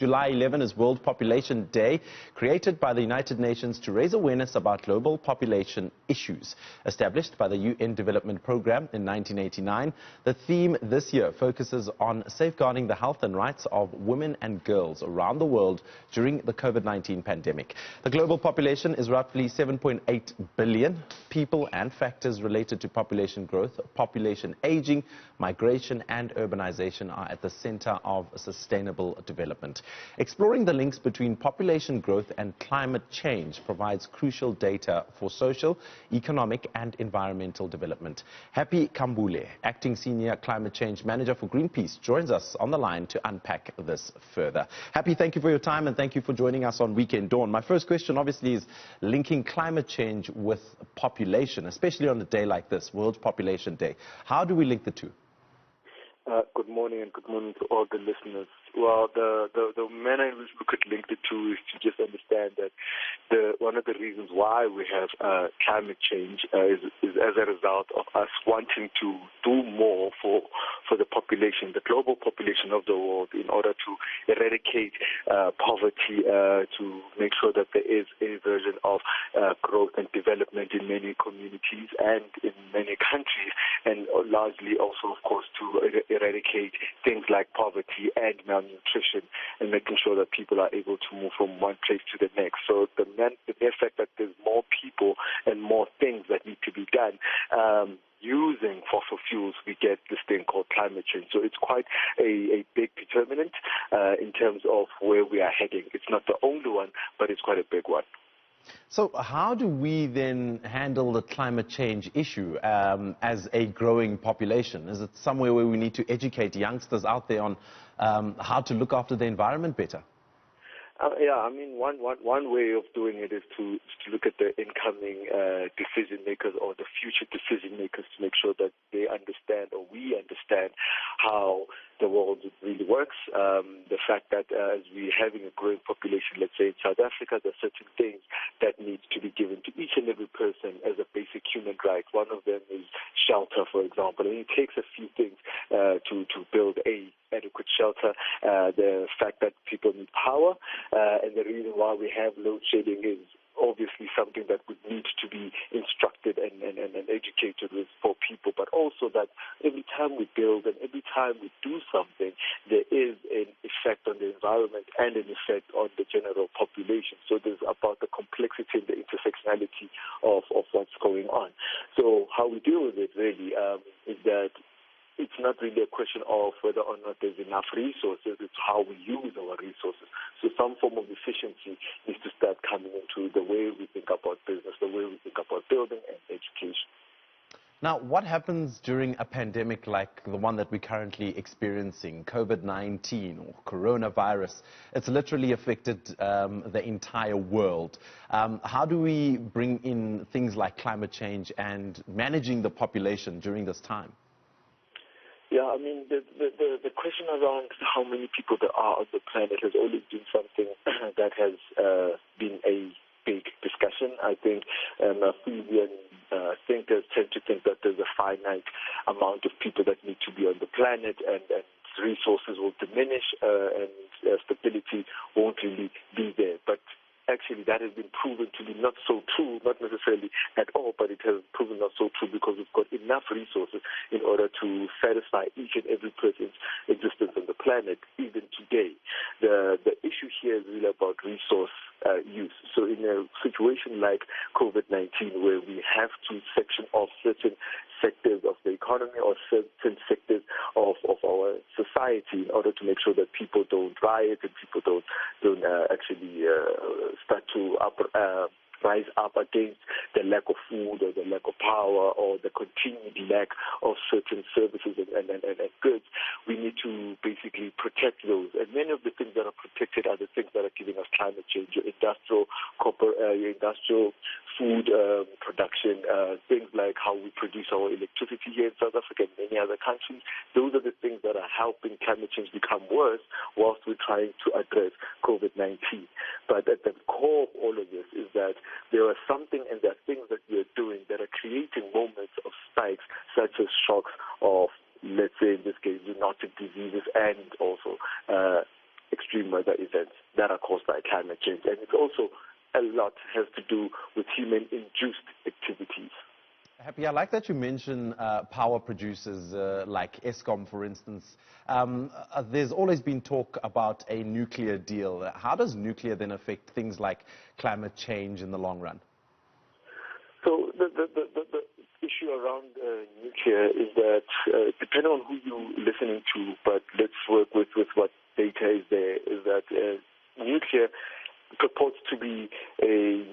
July 11 is World Population Day, created by the United Nations to raise awareness about global population issues. Established by the UN Development Programme in 1989, the theme this year focuses on safeguarding the health and rights of women and girls around the world during the COVID-19 pandemic. The global population is roughly 7.8 billion. People and factors related to population growth, population aging, migration and urbanization are at the center of sustainable development. Exploring the links between population growth and climate change provides crucial data for social, economic and environmental development. Happy Khambule, Acting Senior Climate Change Manager for Greenpeace, joins us on the line to unpack this further. Happy, thank you for your time and thank you for joining us on Weekend Dawn. My first question obviously is linking climate change with population, especially on a day like this, World Population Day. How do we link the two? Good morning and good morning to all the listeners. Well, the manner in which we could link the two is to just understand that one of the reasons why we have climate change is as a result of us wanting to do more for the population, the global population of the world, in order to eradicate poverty, to make sure that there is a version of growth and development in many communities and in many countries, and largely also, of course, to eradicate things like poverty and malnutrition, and making sure that people are able to move from one place to the next. So the mere fact that there's more people and more things that need to be done using fossil fuels, we get this thing called climate change. So it's quite a big determinant in terms of where we are heading. It's not the only one, but it's quite a big one. So how do we then handle the climate change issue as a growing population? Is it somewhere where we need to educate youngsters out there on how to look after the environment better? Yeah, I mean, one way of doing it is to look at the incoming decision makers or the future decision makers to make sure that they understand, or we understand, how the world really works. The fact that as we're having a growing population, let's say in South Africa, there are certain things that need to be given to each and every person as a basic human right. One of them is shelter, for example, and it takes a few things to build a adequate shelter. The fact that people need power, and the reason why we have load shedding is obviously something that would need to be instructed and educated with for people, but also that every time we build and every time we do something, there is an effect on the environment and an effect on the general population. So there's about the complexity and the intersectionality of what's going on. So how we deal with it really is that it's not really a question of whether or not there's enough resources, it's how we use our resources. So some form of efficiency needs to start coming into the way we think about business, the way we think about building and education. Now, what happens during a pandemic like the one that we're currently experiencing, COVID-19 or coronavirus? It's literally affected the entire world. How do we bring in things like climate change and managing the population during this time? Yeah, I mean, the question around how many people there are on the planet has always been something that has been a big discussion. I think Freudian thinkers tend to think that there's a finite amount of people that need to be on the planet, and resources will diminish and stability won't really be there. But actually, that has been proven to be not so true, not necessarily at all, but it has proven not so true because we've got enough resources in order to satisfy each and every person's existence on the planet, even today. The issue here is really about resource use. So in a situation like COVID-19, where we have to section off certain sectors of the economy or certain sectors of our society in order to make sure that people don't riot and people don't actually start to rise up against the lack of food or the lack of power or the continued lack of certain services and goods. We need to basically protect those. And many of the things that are protected are the things that are giving us climate change. Your industrial food production, things like how we produce our electricity here in South Africa and many other countries. Those are the things that are helping climate change become worse whilst we're trying to address COVID-19. But at the core of all of this is that there are something and there are things that we are doing that are creating moments of spikes, such as shocks of, let's say in this case, zoonotic diseases and also extreme weather events that are caused by climate change. And it's also a lot has to do with human-induced activities. Happy, I like that you mention power producers like Eskom, for instance. There's always been talk about a nuclear deal. How does nuclear then affect things like climate change in the long run? So the issue around nuclear is that, depending on who you're listening to, but let's work with what data is there, is that nuclear purports to be a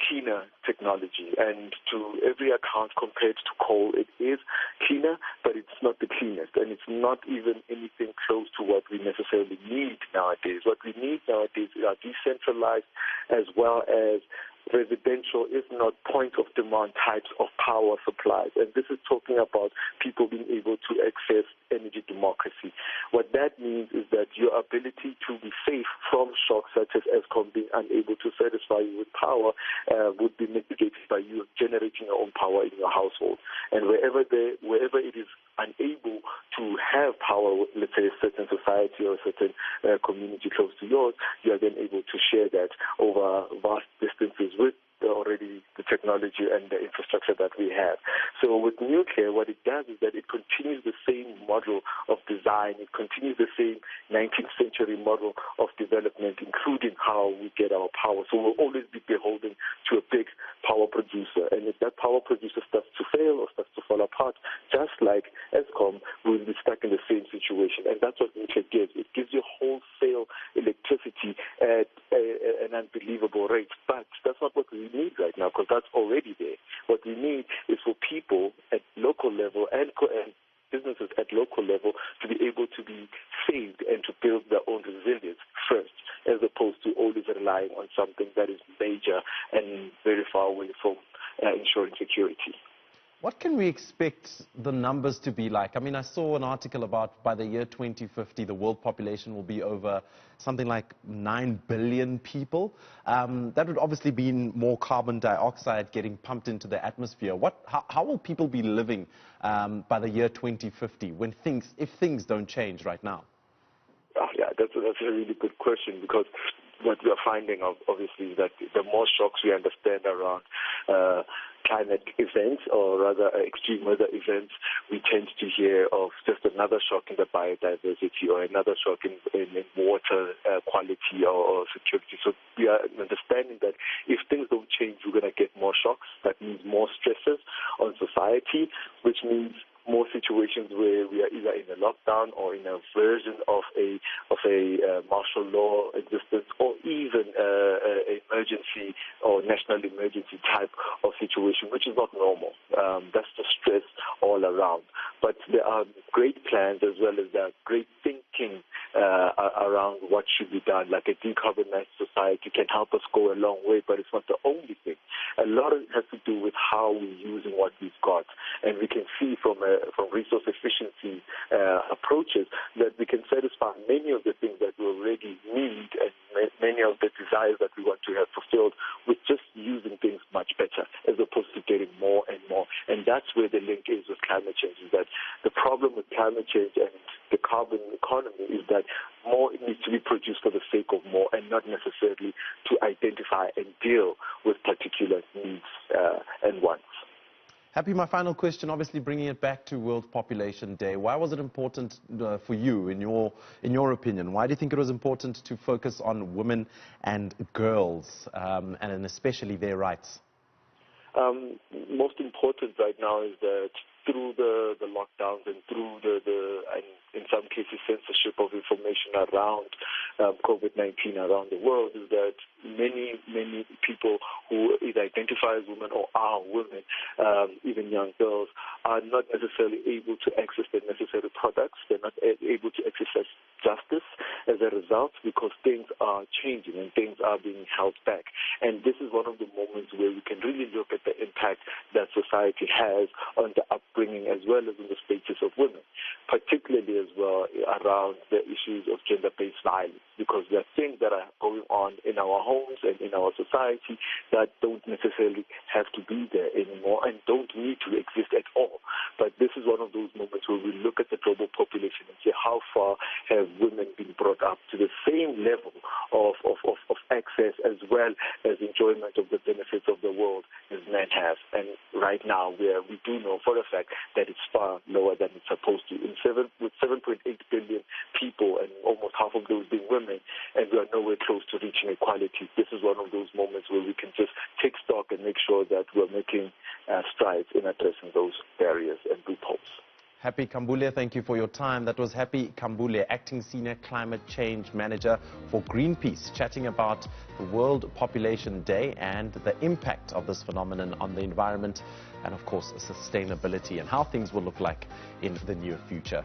cleaner technology, and to every account compared to coal, it is cleaner, but it's not the cleanest, and it's not even anything close to what we necessarily need nowadays. What we need nowadays are decentralized as well as residential, if not point of demand types of power supplies. And this is talking about people being able to access energy democracy. What that means is that your ability to be safe from shocks such as Eskom being unable to satisfy you with power would be mitigated by you generating your own power in your household. And wherever it is unable to have power, let's say a certain society or a certain community close to yours, you are then able to share that over vast distances with already the technology and the infrastructure that we have. So with nuclear, what it does is that it continues the same model of design. It continues the same 19th century model of development, including how we get our power. So we'll always be beholden to a big power producer. And if that power producer starts to fail or starts to fall apart, just like Eskom, we'll be stuck in the same situation. And that's what nuclear gives. It gives you wholesale electricity at an unbelievable rate. But that's not what we need right now, because that's already there. What we need is for people at local level and businesses at local level to be able to be saved and to build their own resilience first, as opposed to always relying on something that is major and very far away from ensuring security. What can we expect the numbers to be like? I mean, I saw an article about by the year 2050, the world population will be over something like 9 billion people. That would obviously mean more carbon dioxide getting pumped into the atmosphere. How will people be living by the year 2050 if things don't change right now? Oh, yeah, that's a really good question, because what we are finding, obviously, is that the more shocks we understand around climate events, or rather extreme weather events, we tend to hear of just another shock in the biodiversity or another shock in water quality or security. So we are understanding that if things don't change, we're going to get more shocks. That means more stresses on society, which means more situations where we are either in a lockdown or in a version of a martial law existence, or even emergency or national emergency type of situation, which is not normal. That's the stress all around. But there are great plans, as well as there are great thinking around what should be done. Like a decarbonized society can help us go a long way, but it's not the only thing. A lot of it has to do with how we're using what we've got. And we can see from resource efficiency approaches that we can satisfy many of the things that we already need and many of the desires that we want to have fulfilled with just using things much better, as opposed to getting more and more. And that's where the link is with climate change, is that the problem with climate change and the carbon economy is that more needs to be produced for the sake of more, and not necessarily to identify and deal with particular needs and wants. Happy, my final question, obviously bringing it back to World Population Day. Why was it important for you, in your opinion? Why do you think it was important to focus on women and girls, and especially their rights? Most important right now is that through the lockdowns and through and in some cases censorship of information around COVID-19 around the world, is that many people who either identify as women or are women, even young girls, are not necessarily able to access the necessary products. They're not able to exercise justice as a result, because things are changing and things are being held back. And this is one of the moments where we can really look at the impact that society has on the upbringing as well as on the status of women, particularly as well around the issues of gender-based violence, because there are things that are going on in our homes and in our society that don't necessarily have to be there anymore and don't need to exist at all. But this is one of those moments where we look at the global population and say, how far have women been brought same level of access as well as enjoyment of the benefits of the world as men have. And right now, we do know for a fact that it's far lower than it's supposed to. With 7.8 billion people, and almost half of those being women, and we are nowhere close to reaching equality. This is one of those moments where we can just take stock and make sure that we're making strides in addressing those barriers and loopholes. Happy Khambule, thank you for your time. That was Happy Khambule, Acting Senior Climate Change Manager for Greenpeace, chatting about the World Population Day and the impact of this phenomenon on the environment and, of course, sustainability and how things will look like in the near future.